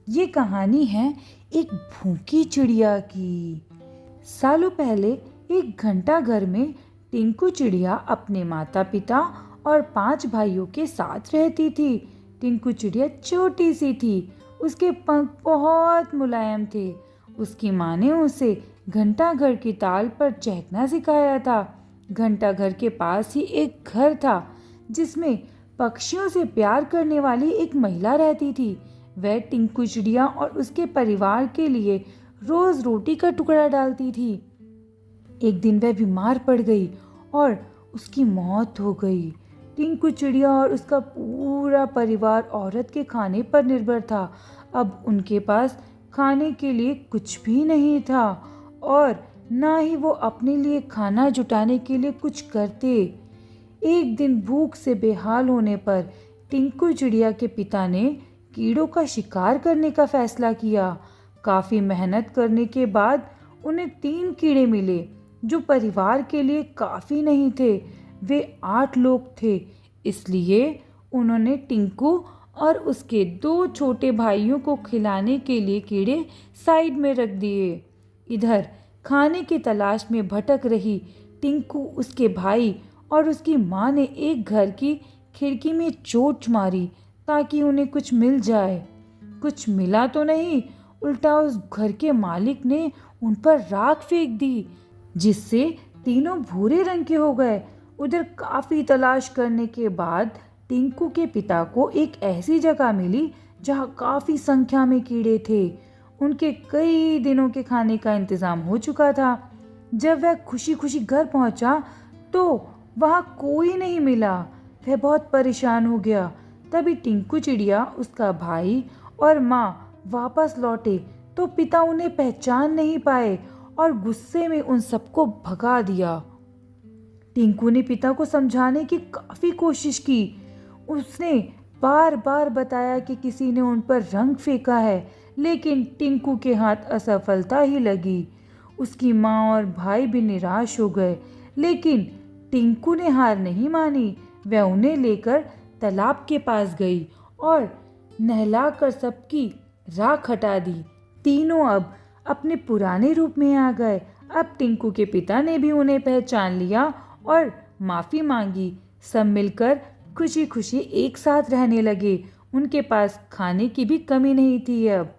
ये कहानी है एक भूखी चिड़िया की। सालों पहले एक घंटा घर में टिंकू चिड़िया अपने माता पिता और 5 भाइयों के साथ रहती थी। टिंकू चिड़िया छोटी सी थी, उसके पंख बहुत मुलायम थे। उसकी माँ ने उसे घंटा घर की ताल पर चहकना सिखाया था। घंटा घर के पास ही एक घर था जिसमें पक्षियों से प्यार करने वाली एक महिला रहती थी। वह टिंकू चिड़िया और उसके परिवार के लिए रोज रोटी का टुकड़ा डालती थी। एक दिन वह बीमार पड़ गई और उसकी मौत हो गई। टिंकू चिड़िया और उसका पूरा परिवार औरत के खाने पर निर्भर था। अब उनके पास खाने के लिए कुछ भी नहीं था और ना ही वो अपने लिए खाना जुटाने के लिए कुछ करते। एक दिन भूख से बेहाल होने पर टिंकू चिड़िया के पिता ने कीड़ों का शिकार करने का फैसला किया। काफी मेहनत करने के बाद उन्हें 3 कीड़े मिले जो परिवार के लिए काफी नहीं थे। वे 8 लोग थे, इसलिए उन्होंने टिंकू और उसके 2 छोटे भाइयों को खिलाने के लिए कीड़े साइड में रख दिए। इधर खाने की तलाश में भटक रही टिंकू, उसके भाई और उसकी माँ ने एक घर की खिड़की में चोट मारी ताकि उन्हें कुछ मिल जाए। कुछ मिला तो नहीं, उल्टा उस घर के मालिक ने उन पर राख फेंक दी जिससे तीनों भूरे रंग के हो गए। उधर काफी तलाश करने के बाद टिंकू के पिता को एक ऐसी जगह मिली जहाँ काफी संख्या में कीड़े थे। उनके कई दिनों के खाने का इंतजाम हो चुका था। जब वह खुशी खुशी घर पहुंचा तो वहां कोई नहीं मिला। वह बहुत परेशान हो गया। तभी टिंकू चिड़िया, उसका भाई और माँ वापस लौटे तो पिता उन्हें पहचान नहीं पाए और गुस्से में उन सबको भगा दिया। टिंकू ने पिता को समझाने की काफी कोशिश की। उसने बार बार बताया कि किसी ने उन पर रंग फेंका है, लेकिन टिंकू के हाथ असफलता ही लगी। उसकी माँ और भाई भी निराश हो गए, लेकिन टिंकू ने हार नहीं मानी। वह उन्हें लेकर तालाब के पास गई और नहलाकर सबकी राख हटा दी। तीनों अब अपने पुराने रूप में आ गए। अब टिंकू के पिता ने भी उन्हें पहचान लिया और माफी मांगी। सब मिलकर खुशी खुशी एक साथ रहने लगे। उनके पास खाने की भी कमी नहीं थी अब।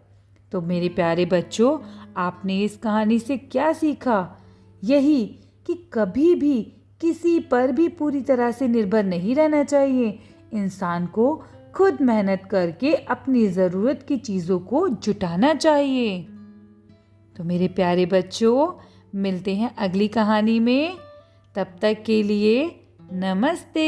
तो मेरे प्यारे बच्चों, आपने इस कहानी से क्या सीखा? यही कि कभी भी किसी पर भी पूरी तरह से निर्भर नहीं रहना चाहिए। इंसान को खुद मेहनत करके अपनी ज़रूरत की चीज़ों को जुटाना चाहिए। तो मेरे प्यारे बच्चों, मिलते हैं अगली कहानी में। तब तक के लिए नमस्ते।